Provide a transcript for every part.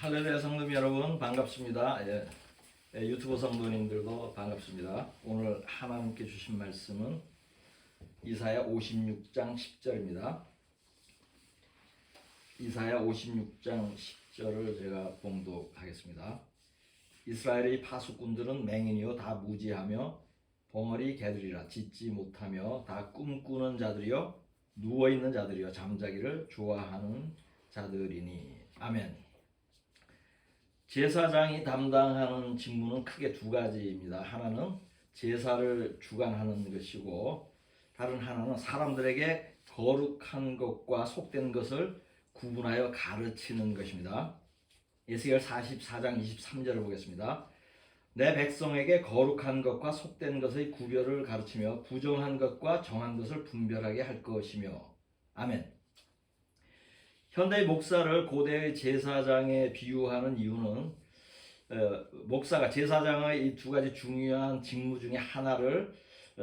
할렐루야 성도님 여러분 반갑습니다. 유튜브 성도님들도 반갑습니다. 오늘 하나님께 주신 말씀은 이사야 56장 10절입니다. 이사야 56장 10절을 제가 봉독하겠습니다. 이스라엘의 파수꾼들은 맹인이요 다 무지하며 벙어리 개들이라 짖지 못하며 다 꿈꾸는 자들이요 누워있는 자들이요 잠자기를 좋아하는 자들이니. 아멘. 제사장이 담당하는 직무는 크게 두 가지입니다. 하나는 제사를 주관하는 것이고 다른 하나는 사람들에게 거룩한 것과 속된 것을 구분하여 가르치는 것입니다. 에스겔 44장 23절을 보겠습니다. 내 백성에게 거룩한 것과 속된 것의 구별을 가르치며 부정한 것과 정한 것을 분별하게 할 것이며. 아멘. 현대의 목사를 고대의 제사장에 비유하는 이유는 목사가 제사장의 이 두 가지 중요한 직무 중에 하나를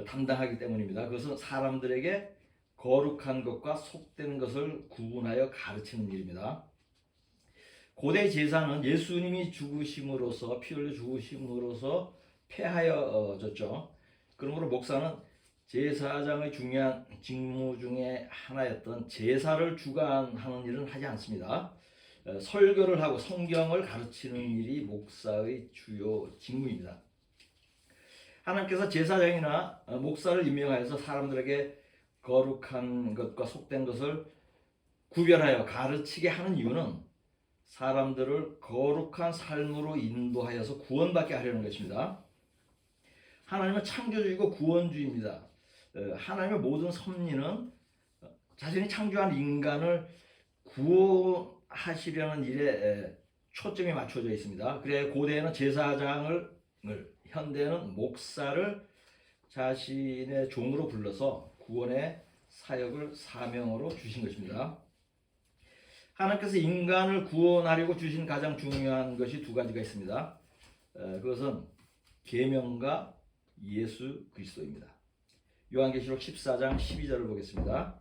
담당하기 때문입니다. 그것은 사람들에게 거룩한 것과 속된 것을 구분하여 가르치는 일입니다. 고대 제사는 예수님이 죽으심으로써 피 흘려 죽으심으로써 폐하여졌죠. 그러므로 목사는 제사장의 중요한 직무 중에 하나였던 제사를 주관하는 일은 하지 않습니다. 설교를 하고 성경을 가르치는 일이 목사의 주요 직무입니다. 하나님께서 제사장이나 목사를 임명하여서 사람들에게 거룩한 것과 속된 것을 구별하여 가르치게 하는 이유는 사람들을 거룩한 삶으로 인도하여서 구원받게 하려는 것입니다. 하나님은 창조주이고 구원주입니다. 하나님의 모든 섭리는 자신이 창조한 인간을 구원하시려는 일에 초점이 맞춰져 있습니다. 그래 고대에는 제사장을, 현대에는 목사를 자신의 종으로 불러서 구원의 사역을 사명으로 주신 것입니다. 하나님께서 인간을 구원하려고 주신 가장 중요한 것이 두 가지가 있습니다. 그것은 계명과 예수 그리스도입니다. 요한계시록 14장 12절을 보겠습니다.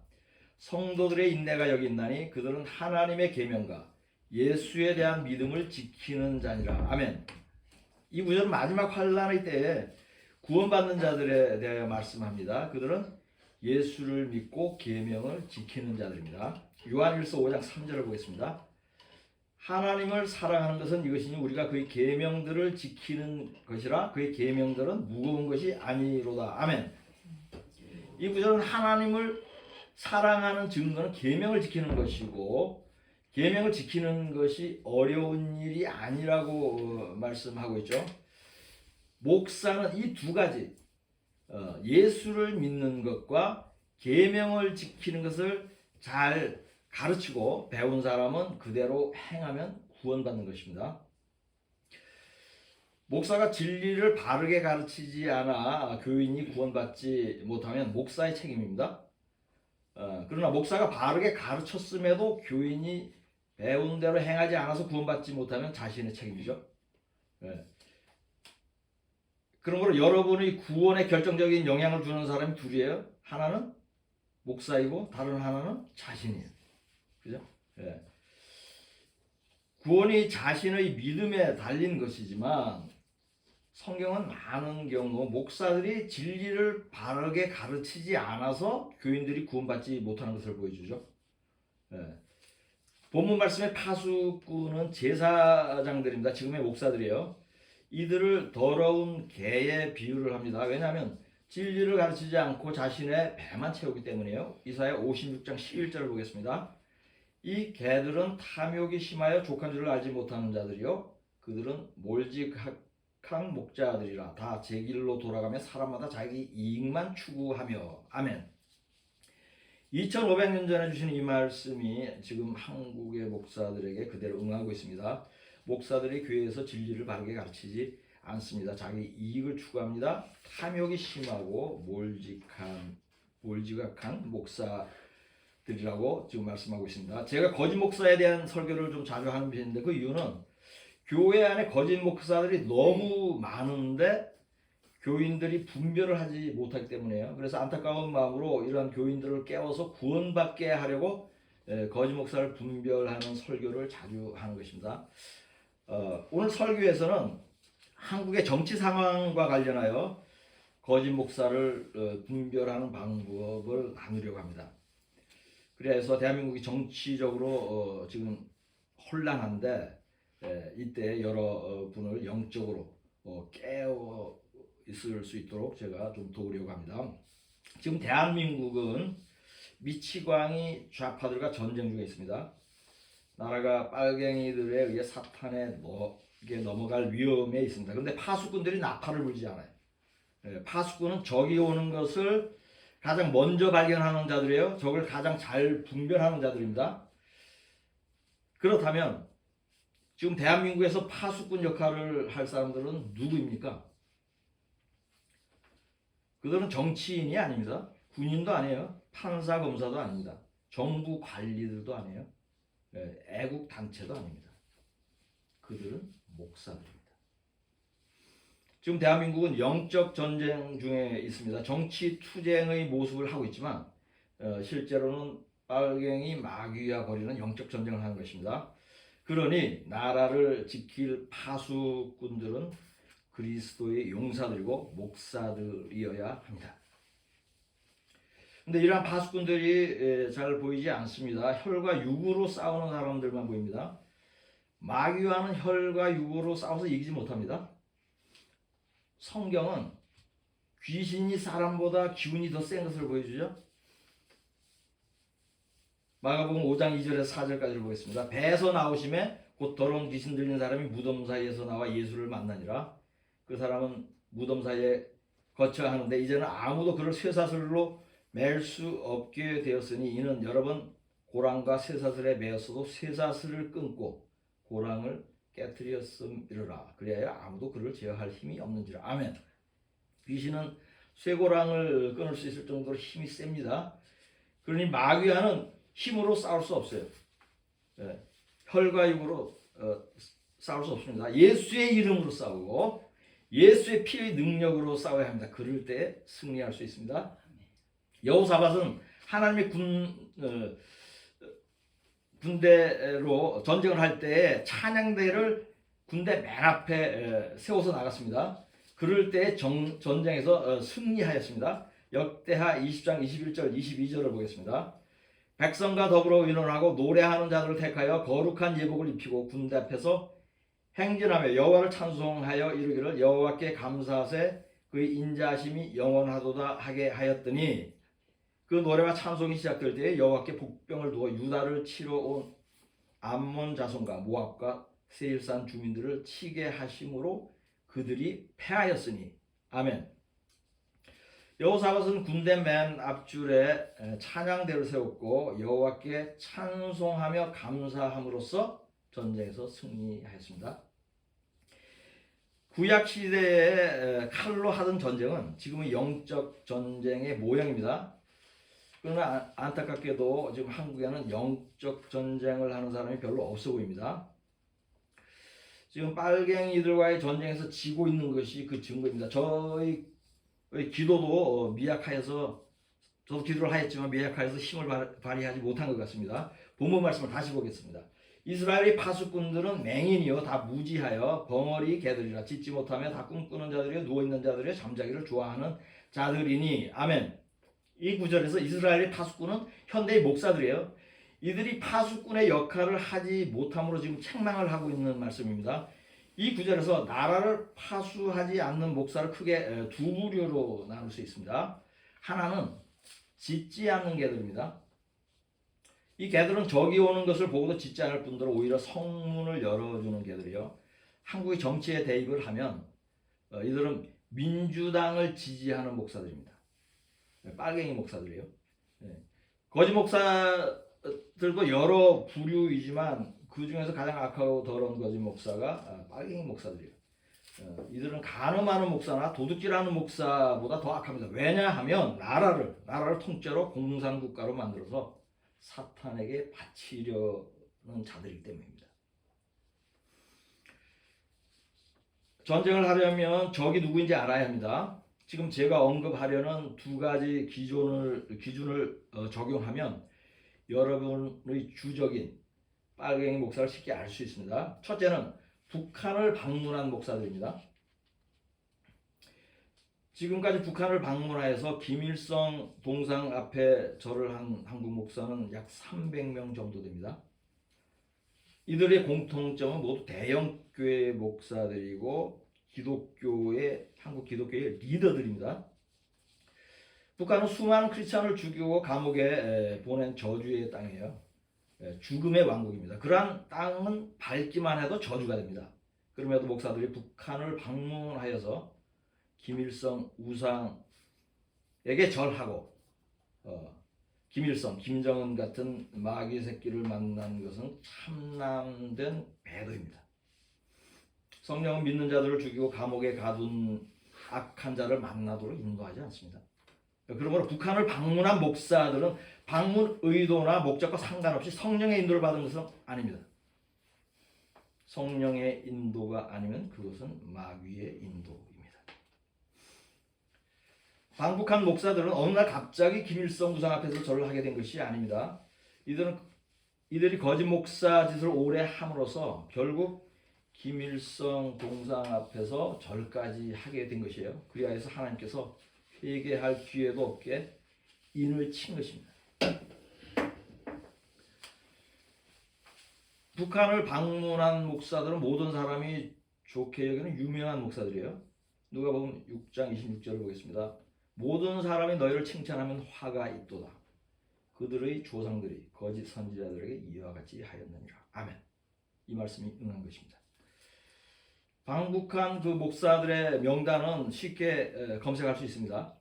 성도들의 인내가 여기 있나니 그들은 하나님의 계명과 예수에 대한 믿음을 지키는 자니라. 아멘. 이 구절은 마지막 환난의 때에 구원받는 자들에 대하여 말씀합니다. 그들은 예수를 믿고 계명을 지키는 자들입니다. 요한일서 5장 3절을 보겠습니다. 하나님을 사랑하는 것은 이것이니 우리가 그의 계명들을 지키는 것이라. 그의 계명들은 무거운 것이 아니로다. 아멘. 이 구절은 하나님을 사랑하는 증거는 계명을 지키는 것이고 계명을 지키는 것이 어려운 일이 아니라고 말씀하고 있죠. 목사는 이 두 가지 예수를 믿는 것과 계명을 지키는 것을 잘 가르치고 배운 사람은 그대로 행하면 구원받는 것입니다. 목사가 진리를 바르게 가르치지 않아 교인이 구원받지 못하면 목사의 책임입니다. 그러나 목사가 바르게 가르쳤음에도 교인이 배운 대로 행하지 않아서 구원받지 못하면 자신의 책임이죠. 그러므로 여러분의 구원에 결정적인 영향을 주는 사람이 둘이에요. 하나는 목사이고 다른 하나는 자신이에요. 그죠? 구원이 자신의 믿음에 달린 것이지만 성경은 많은 경우 목사들이 진리를 바르게 가르치지 않아서 교인들이 구원받지 못하는 것을 보여주죠. 본문 말씀의 파수꾼은 제사장들입니다. 지금의 목사들이에요. 이들을 더러운 개에 비유를 합니다. 왜냐하면 진리를 가르치지 않고 자신의 배만 채우기 때문이에요. 이사야 56장 11절을 보겠습니다. 이 개들은 탐욕이 심하여 족한 줄을 알지 못하는 자들이요 그들은 몰직한 목자들이라. 다 제 길로 돌아가며 사람마다 자기 이익만 추구하며. 아멘. 2500년 전에 주신 이 말씀이 지금 한국의 목사들에게 그대로 응하고 있습니다. 목사들이 교회에서 진리를 바르게 가르치지 않습니다. 자기 이익을 추구합니다. 탐욕이 심하고 몰지각한 목사들이라고 지금 말씀하고 있습니다. 제가 거짓 목사에 대한 설교를 좀 자주 하는 편인데 그 이유는 교회 안에 거짓 목사들이 너무 많은데 교인들이 분별을 하지 못하기 때문이에요. 그래서 안타까운 마음으로 이런 교인들을 깨워서 구원받게 하려고 거짓 목사를 분별하는 설교를 자주 하는 것입니다. 오늘 설교에서는 한국의 정치 상황과 관련하여 거짓 목사를 분별하는 방법을 나누려고 합니다. 그래서 대한민국이 정치적으로 지금 혼란한데 이때 여러 분을 영적으로 깨어 있을 수 있도록 제가 좀 도우려고 합니다. 지금 대한민국은 미치광이 좌파들과 전쟁 중에 있습니다. 나라가 빨갱이들에 의해 사탄에 넘어갈 위험에 있습니다. 그런데 파수꾼들이 나팔을 불지 않아요. 파수꾼은 적이 오는 것을 가장 먼저 발견하는 자들이에요. 적을 가장 잘 분별하는 자들입니다. 그렇다면 지금 대한민국에서 파수꾼 역할을 할 사람들은 누구입니까? 그들은 정치인이 아닙니다. 군인도 아니에요. 판사, 검사도 아닙니다. 정부 관리들도 아니에요. 애국 단체도 아닙니다. 그들은 목사들입니다. 지금 대한민국은 영적 전쟁 중에 있습니다. 정치 투쟁의 모습을 하고 있지만 실제로는 빨갱이 마귀와 벌이는 영적 전쟁을 하는 것입니다. 그러니 나라를 지킬 파수꾼들은 그리스도의 용사들이고 목사들이어야 합니다. 근데 이러한 파수꾼들이 잘 보이지 않습니다. 혈과 육으로 싸우는 사람들만 보입니다. 마귀와는 혈과 육으로 싸워서 이기지 못합니다. 성경은 귀신이 사람보다 기운이 더 센 것을 보여주죠. 마가복음 5장 2절에서 4절까지를 보겠습니다. 배에서 나오심에 곧 더러운 귀신 들린 사람이 무덤 사이에서 나와 예수를 만나니라. 그 사람은 무덤 사이에 거쳐 하는데 이제는 아무도 그를 쇠사슬로 맬 수 없게 되었으니 이는 여러 번 고랑과 쇠사슬에 매었어도 쇠사슬을 끊고 고랑을 깨뜨렸음이라. 그래야 아무도 그를 제어할 힘이 없는지라. 아멘. 귀신은 쇠고랑을 끊을 수 있을 정도로 힘이 셉니다. 그러니 마귀와는 힘으로 싸울 수 없어요. 혈과 육으로 싸울 수 없습니다. 예수의 이름으로 싸우고 예수의 피의 능력으로 싸워야 합니다. 그럴 때 승리할 수 있습니다. 여호사밧은 하나님의 군대로 전쟁을 할 때 찬양대를 군대 맨 앞에 세워서 나갔습니다. 그럴 때 전쟁에서 승리하였습니다. 역대하 20장 21절 22절을 보겠습니다. 백성과 더불어 의논하고 노래하는 자들을 택하여 거룩한 예복을 입히고 군대 앞에서 행진하며 여호와를 찬송하여 이르기를 여호와께 감사하세 그의 인자하심이 영원하도다 하게 하였더니 그 노래와 찬송이 시작될 때에 여호와께 복병을 두어 유다를 치러 온 암몬 자손과 모압과 세일산 주민들을 치게 하심으로 그들이 패하였으니 아멘. 여호사밧은 군대 맨 앞줄에 찬양대를 세웠고 여호와께 찬송하며 감사함으로써 전쟁에서 승리하였습니다. 구약 시대에 칼로 하던 전쟁은 지금의 영적 전쟁의 모형입니다. 그러나 안타깝게도 지금 한국에는 영적 전쟁을 하는 사람이 별로 없어 보입니다. 지금 빨갱이들과의 전쟁에서 지고 있는 것이 그 증거입니다. 저희 기도도 미약하여서 저도 기도를 하였지만 미약하여서 힘을 발휘하지 못한 것 같습니다. 본문 말씀을 다시 보겠습니다. 이스라엘의 파수꾼들은 맹인이요 다 무지하여 벙어리 개들이라 짖지 못하며 다 꿈꾸는 자들이요 누워있는 자들이요 잠자기를 좋아하는 자들이니 아멘. 이 구절에서 이스라엘의 파수꾼은 현대의 목사들이에요. 이들이 파수꾼의 역할을 하지 못함으로 지금 책망을 하고 있는 말씀입니다. 이 구절에서 나라를 파수하지 않는 목사를 크게 두 부류로 나눌 수 있습니다. 하나는 짖지 않는 개들입니다. 이 개들은 적이 오는 것을 보고도 짖지 않을 뿐더러 오히려 성문을 열어주는 개들이요. 한국의 정치에 대입을 하면 이들은 민주당을 지지하는 목사들입니다. 빨갱이 목사들이에요. 거짓 목사들도 여러 부류이지만 그 중에서 가장 악하고 더러운 거짓 목사가 빨갱이 목사들이에요. 이들은 간음하는 목사나 도둑질하는 목사보다 더 악합니다. 왜냐하면 나라를 통째로 공산국가로 만들어서 사탄에게 바치려는 자들이기 때문입니다. 전쟁을 하려면 적이 누구인지 알아야 합니다. 지금 제가 언급하려는 두 가지 기준을 적용하면 여러분의 주적인 빨갱이 목사를 쉽게 알 수 있습니다. 첫째는 북한을 방문한 목사들입니다. 지금까지 북한을 방문하여서 김일성 동상 앞에 절을 한 한국 목사는 약 300명 정도 됩니다. 이들의 공통점은 모두 대형 교회 목사들이고 한국 기독교의 리더들입니다. 북한은 수많은 크리스찬을 죽이고 감옥에 보낸 저주의 땅이에요. 죽음의 왕국입니다. 그러한 땅은 밟기만 해도 저주가 됩니다. 그럼에도 목사들이 북한을 방문하여서 김일성 우상에게 절하고 김일성, 김정은 같은 마귀 새끼를 만난 것은 참남된 배도입니다. 성령은 믿는 자들을 죽이고 감옥에 가둔 악한 자를 만나도록 인도하지 않습니다. 그러므로 북한을 방문한 목사들은 방문 의도나 목적과 상관없이 성령의 인도를 받은 것은 아닙니다. 성령의 인도가 아니면 그것은 마귀의 인도입니다. 방북한 목사들은 어느 날 갑자기 김일성 우상 앞에서 절을 하게 된 것이 아닙니다. 이들이 거짓 목사 짓을 오래 함으로써 결국 김일성 동상 앞에서 절까지 하게 된 것이에요. 그리하여서 하나님께서 회개할 기회도 없게 인을 친 것입니다. 북한을 방문한 목사들은 모든 사람이 좋게 여기는 유명한 목사들이에요. 누가복음 6장 26절을 보겠습니다. 모든 사람이 너희를 칭찬하면 화가 있도다. 그들의 조상들이 거짓 선지자들에게 이와 같이 하였느니라. 아멘. 이 말씀이 응한 것입니다. 방북한 그 목사들의 명단은 쉽게 검색할 수 있습니다.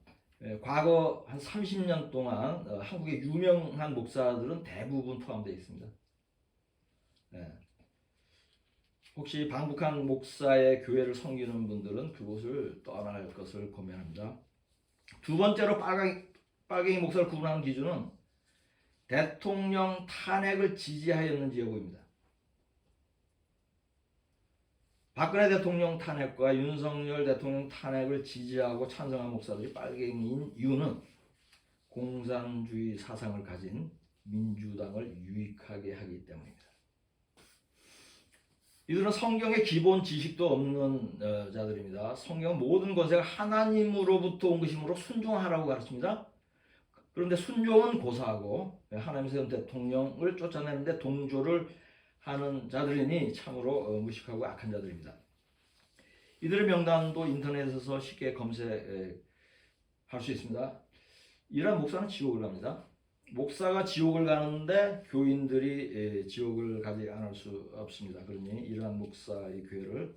과거 한 30년 동안 한국의 유명한 목사들은 대부분 포함되어 있습니다. 혹시 방북한 목사의 교회를 섬기는 분들은 그곳을 떠날 것을 권면합니다. 두 번째로 빨갱이 목사를 구분하는 기준은 대통령 탄핵을 지지하였는지 여부입니다. 박근혜 대통령 탄핵과 윤석열 대통령 탄핵을 지지하고 찬성한 목사들이 빨갱이인 이유는 공산주의 사상을 가진 민주당을 유익하게 하기 때문입니다. 이들은 성경의 기본 지식도 없는 자들입니다. 성경은 모든 권세가 하나님으로부터 온 것이므로 순종하라고 가르칩니다. 그런데 순종은 고사하고 하나님 세운 대통령을 쫓아내는데 동조를 하는 자들이니 참으로 무식하고 악한 자들입니다. 이들의 명단도 인터넷에서 쉽게 검색할 수 있습니다. 이러한 목사는 지옥을 갑니다. 목사가 지옥을 가는데 교인들이 지옥을 가지 않을 수 없습니다. 그러니 이러한 목사의 교회를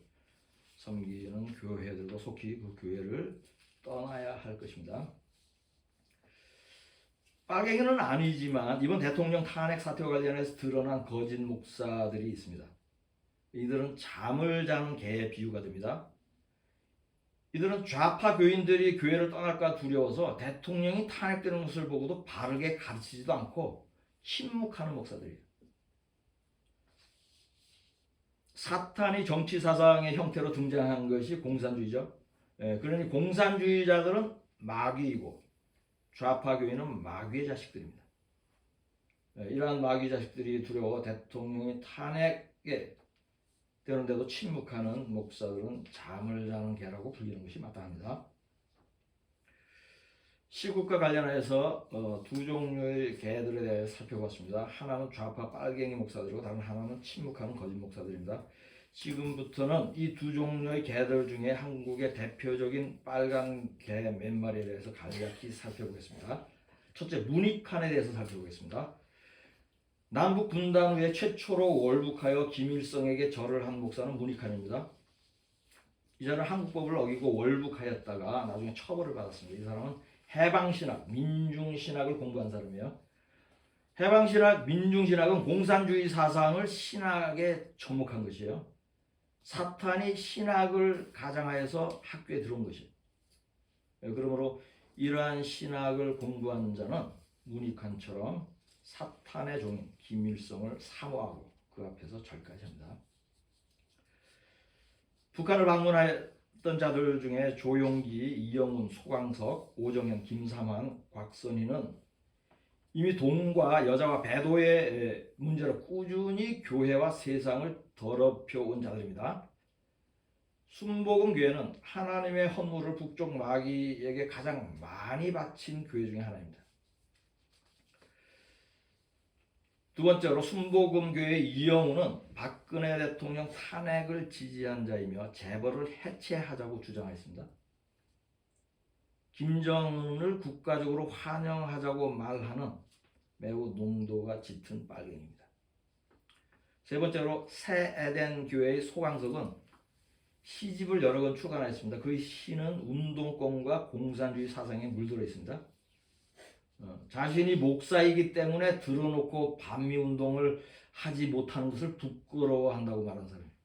섬기는 교회들도 속히 그 교회를 떠나야 할 것입니다. 빨갱이는 아니지만 이번 대통령 탄핵 사태와 관련해서 드러난 거짓 목사들이 있습니다. 이들은 잠을 자는 개의 비유가 됩니다. 이들은 좌파 교인들이 교회를 떠날까 두려워서 대통령이 탄핵되는 것을 보고도 바르게 가르치지도 않고 침묵하는 목사들이에요. 사탄이 정치 사상의 형태로 등장한 것이 공산주의죠. 그러니 공산주의자들은 마귀이고 좌파 교인은 마귀의 자식들입니다. 이러한 마귀 자식들이 두려워 대통령이 탄핵에 되는데도 침묵하는 목사들은 잠을 자는 개라고 불리는 것이 마땅합니다. 시국과 관련해서 두 종류의 개들에 대해 살펴봤습니다. 하나는 좌파 빨갱이 목사들이고 다른 하나는 침묵하는 거짓 목사들입니다. 지금부터는 이 두 종류의 개들 중에 한국의 대표적인 빨간 개 몇 마리에 대해서 간략히 살펴보겠습니다. 첫째, 문익환에 대해서 살펴보겠습니다. 남북 분단 후에 최초로 월북하여 김일성에게 절을 한 목사는 문익환입니다. 이 사람은 한국법을 어기고 월북하였다가 나중에 처벌을 받았습니다. 이 사람은 해방신학, 민중신학을 공부한 사람이에요. 해방신학, 민중신학은 공산주의 사상을 신학에 접목한 것이에요. 사탄이 신학을 가장하여서 학교에 들어온 것이에요. 그러므로 이러한 신학을 공부한 자는 문익환처럼 사탄의 종인 김일성을 사모하고 그 앞에서 절까지 합니다. 북한을 방문했던 자들 중에 조용기, 이영훈, 소강석, 오정현, 김삼환, 곽선희는 이미 돈과 여자와 배도의 문제로 꾸준히 교회와 세상을 더럽혀 온 자들입니다. 순복음 교회는 하나님의 헌물을 북쪽 마귀에게 가장 많이 바친 교회 중에 하나입니다. 두 번째로 순복음 교회 이영우는 박근혜 대통령 탄핵을 지지한 자이며 재벌을 해체하자고 주장했습니다. 김정은을 국가적으로 환영하자고 말하는 매우 농도가 짙은 빨갱입니다. 세 번째로 새 에덴 교회의 소강석은 시집을 여러 권 출간했습니다. 그 시는 운동권과 공산주의 사상에 물들어 있습니다. 자신이 목사이기 때문에 드러놓고 반미운동을 하지 못하는 것을 부끄러워한다고 말한 사람입니다.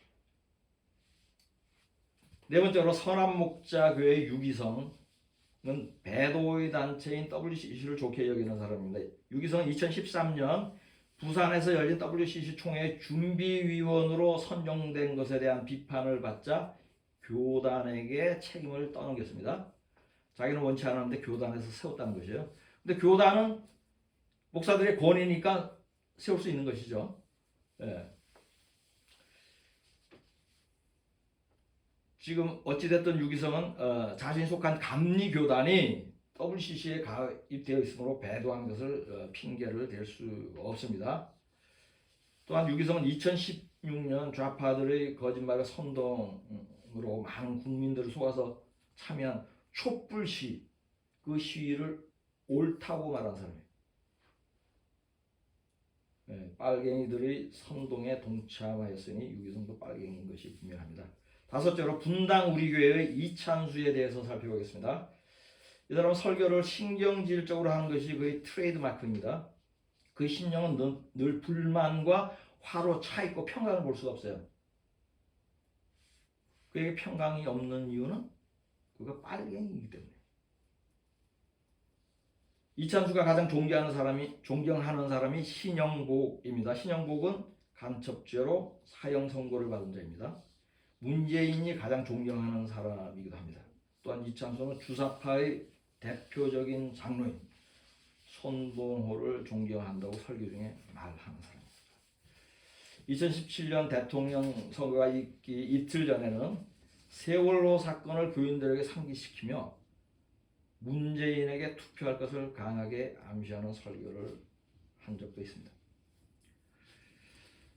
네 번째로 선한목자교회 유기성은 배도의 단체인 WCC를 좋게 여기는 사람입니다. 유기성은 2013년 부산에서 열린 WCC 총회 준비위원으로 선정된 것에 대한 비판을 받자 교단에게 책임을 떠넘겼습니다. 자기는 원치 않았는데 교단에서 세웠다는 것이에요. 근데 교단은 목사들의 권위니까 세울 수 있는 것이죠. 예. 지금 어찌됐든 유기성은 자신이 속한 감리교단이 WCC에 가입되어 있으므로 배도한 것을 핑계를 댈 수 없습니다. 또한 유기성은 2016년 좌파들의 거짓말과 선동으로 많은 국민들을 속아서 참여한 촛불 시위, 그 시위를 옳다고 말한 사람이에요. 빨갱이들의 선동에 동참하였으니 유기성도 빨갱이인 것이 분명합니다. 다섯째로 분당 우리교회의 이찬수에 대해서 살펴보겠습니다. 이 사람은 설교를 신경질적으로 하는 것이 그의 트레이드마크입니다. 그의 신령은 늘 불만과 화로 차있고 평강을 볼 수가 없어요. 그에게 평강이 없는 이유는 그가 빨갱이이기 때문에. 이찬수가 가장 존경하는 사람이 신영복입니다. 신영복은 간첩죄로 사형 선고를 받은 자입니다. 문재인이 가장 존경하는 사람이기도 합니다. 또한 이찬수는 주사파의 대표적인 장로인 손봉호를 존경한다고 설교 중에 말하는 사람입니다. 2017년 대통령 선거가 있기 이틀 전에는 세월호 사건을 교인들에게 상기시키며 문재인에게 투표할 것을 강하게 암시하는 설교를 한 적도 있습니다.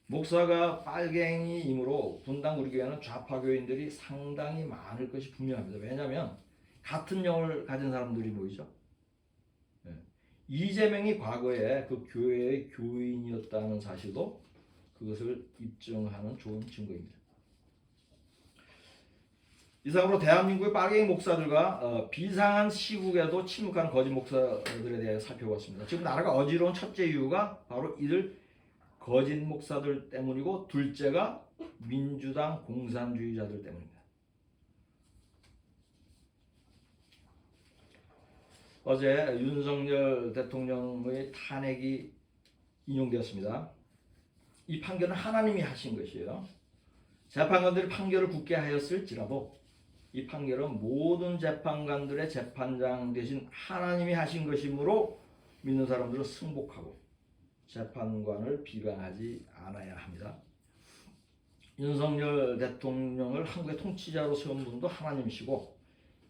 목사가 빨갱이이므로 분당 우리 교회는 좌파 교인들이 상당히 많을 것이 분명합니다. 왜냐하면 같은 영을 가진 사람들이 모이죠. 이재명이 과거에 그 교회의 교인이었다는 사실도 그것을 입증하는 좋은 증거입니다. 이상으로 대한민국의 빨갱이 목사들과 비상한 시국에도 침묵하는 거짓 목사들에 대해 살펴봤습니다. 지금 나라가 어지러운 첫째 이유가 바로 이들 거짓 목사들 때문이고, 둘째가 민주당 공산주의자들 때문입니다. 어제 윤석열 대통령의 탄핵이 인용되었습니다. 이 판결은 하나님이 하신 것이에요. 재판관들이 판결을 굳게 하였을지라도 이 판결은 모든 재판관들의 재판장 대신 하나님이 하신 것이므로 믿는 사람들은 승복하고 재판관을 비방하지 않아야 합니다. 윤석열 대통령을 한국의 통치자로 세운 분도 하나님이시고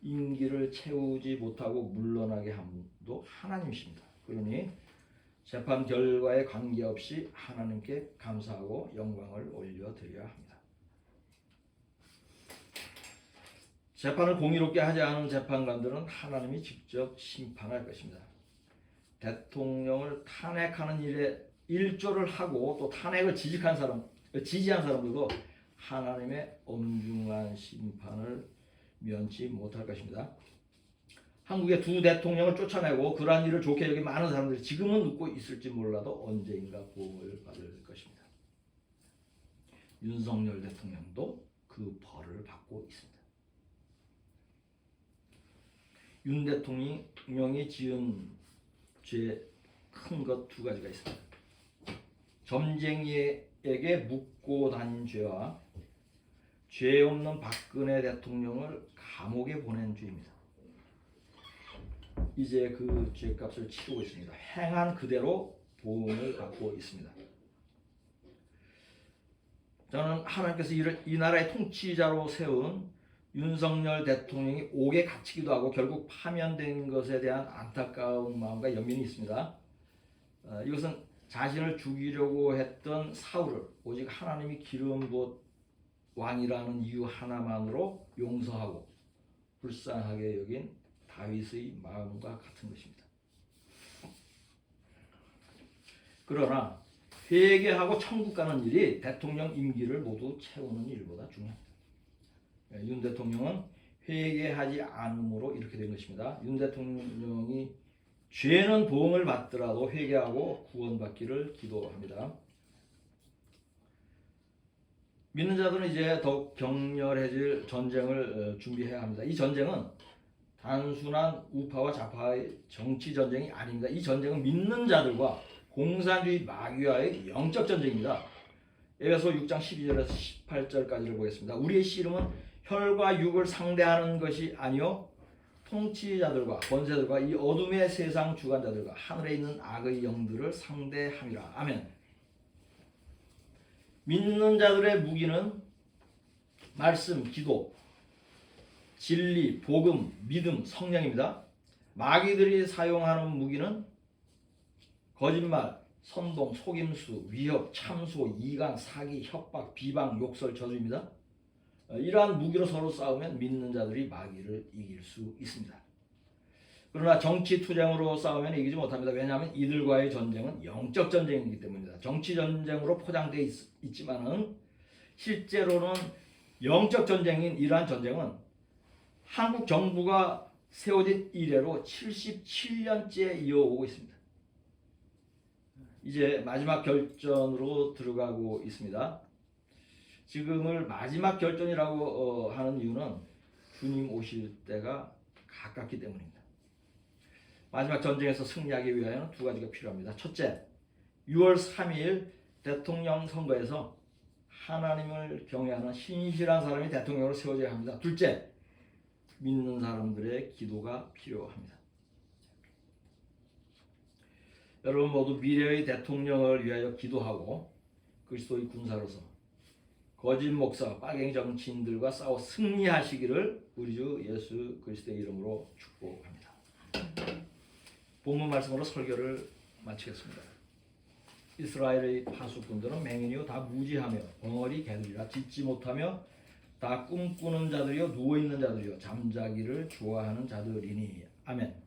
임기를 채우지 못하고 물러나게 한 분도 하나님이십니다. 그러니 재판 결과에 관계없이 하나님께 감사하고 영광을 올려드려야 합니다. 재판을 공의롭게 하지 않은 재판관들은 하나님이 직접 심판할 것입니다. 대통령을 탄핵하는 일에 일조를 하고 또 탄핵을 지지한 사람들도 하나님의 엄중한 심판을 면치 못할 것입니다. 한국의 두 대통령을 쫓아내고 그러한 일을 좋게 여긴 많은 사람들이 지금은 웃고 있을지 몰라도 언젠가 보응을 받을 것입니다. 윤석열 대통령도 그 벌을 받고 있습니다. 윤 대통령이 지은 죄 큰 것 두 가지가 있습니다. 점쟁이에게 묻고 다닌 죄와 죄 없는 박근혜 대통령을 감옥에 보낸 죄입니다. 이제 그 죄값을 치르고 있습니다. 행한 그대로 보응을 받고 있습니다. 저는 하나님께서 이 나라의 통치자로 세운 윤석열 대통령이 옥에 갇히기도 하고 결국 파면된 것에 대한 안타까운 마음과 연민이 있습니다. 이것은 자신을 죽이려고 했던 사울을 오직 하나님이 기름 부어 왕이라는 이유 하나만으로 용서하고 불쌍하게 여긴 다윗의 마음과 같은 것입니다. 그러나 회개하고 천국 가는 일이 대통령 임기를 모두 채우는 일보다 중요합니다. 윤 대통령은 회개하지 않음으로 이렇게 된 것입니다. 윤 대통령이 죄는 보응을 받더라도 회개하고 구원받기를 기도합니다. 믿는 자들은 이제 더욱 격렬해질 전쟁을 준비해야 합니다. 이 전쟁은 단순한 우파와 좌파의 정치 전쟁이 아닙니다. 이 전쟁은 믿는 자들과 공산주의 마귀와의 영적 전쟁입니다. 에베소 6장 12절에서 18절까지를 보겠습니다. 우리의 씨름은 혈과 육을 상대하는 것이 아니요 통치자들과 권세들과 이 어둠의 세상 주관자들과 하늘에 있는 악의 영들을 상대함이라. 아멘. 믿는 자들의 무기는 말씀, 기도, 진리, 복음, 믿음, 성령입니다. 마귀들이 사용하는 무기는 거짓말, 선동, 속임수, 위협, 참소, 이간, 사기, 협박, 비방, 욕설, 저주입니다. 이러한 무기로 서로 싸우면 믿는 자들이 마귀를 이길 수 있습니다. 그러나 정치 투쟁으로 싸우면 이기지 못합니다. 왜냐하면 이들과의 전쟁은 영적 전쟁이기 때문입니다. 정치 전쟁으로 포장되어 있지만은 실제로는 영적 전쟁인 이러한 전쟁은 한국 정부가 세워진 이래로 77년째 이어오고 있습니다. 이제 마지막 결전으로 들어가고 있습니다. 지금을 마지막 결전이라고 하는 이유는 주님 오실 때가 가깝기 때문입니다. 마지막 전쟁에서 승리하기 위하여는 두 가지가 필요합니다. 첫째, 6월 3일 대통령 선거에서 하나님을 경외하는 신실한 사람이 대통령으로 세워져야 합니다. 둘째, 믿는 사람들의 기도가 필요합니다. 여러분 모두 미래의 대통령을 위하여 기도하고 그리스도의 군사로서 거짓 목사, 빨갱이 정치인들과 싸워 승리하시기를 우리 주 예수 그리스도의 이름으로 축복합니다. 본문 말씀으로 설교를 마치겠습니다. 이스라엘의 파수꾼들은 맹인이요 다 무지하며 벙어리 개들이라 짖지 못하며 다 꿈꾸는 자들이요 누워있는 자들이요 잠자기를 좋아하는 자들이니. 아멘.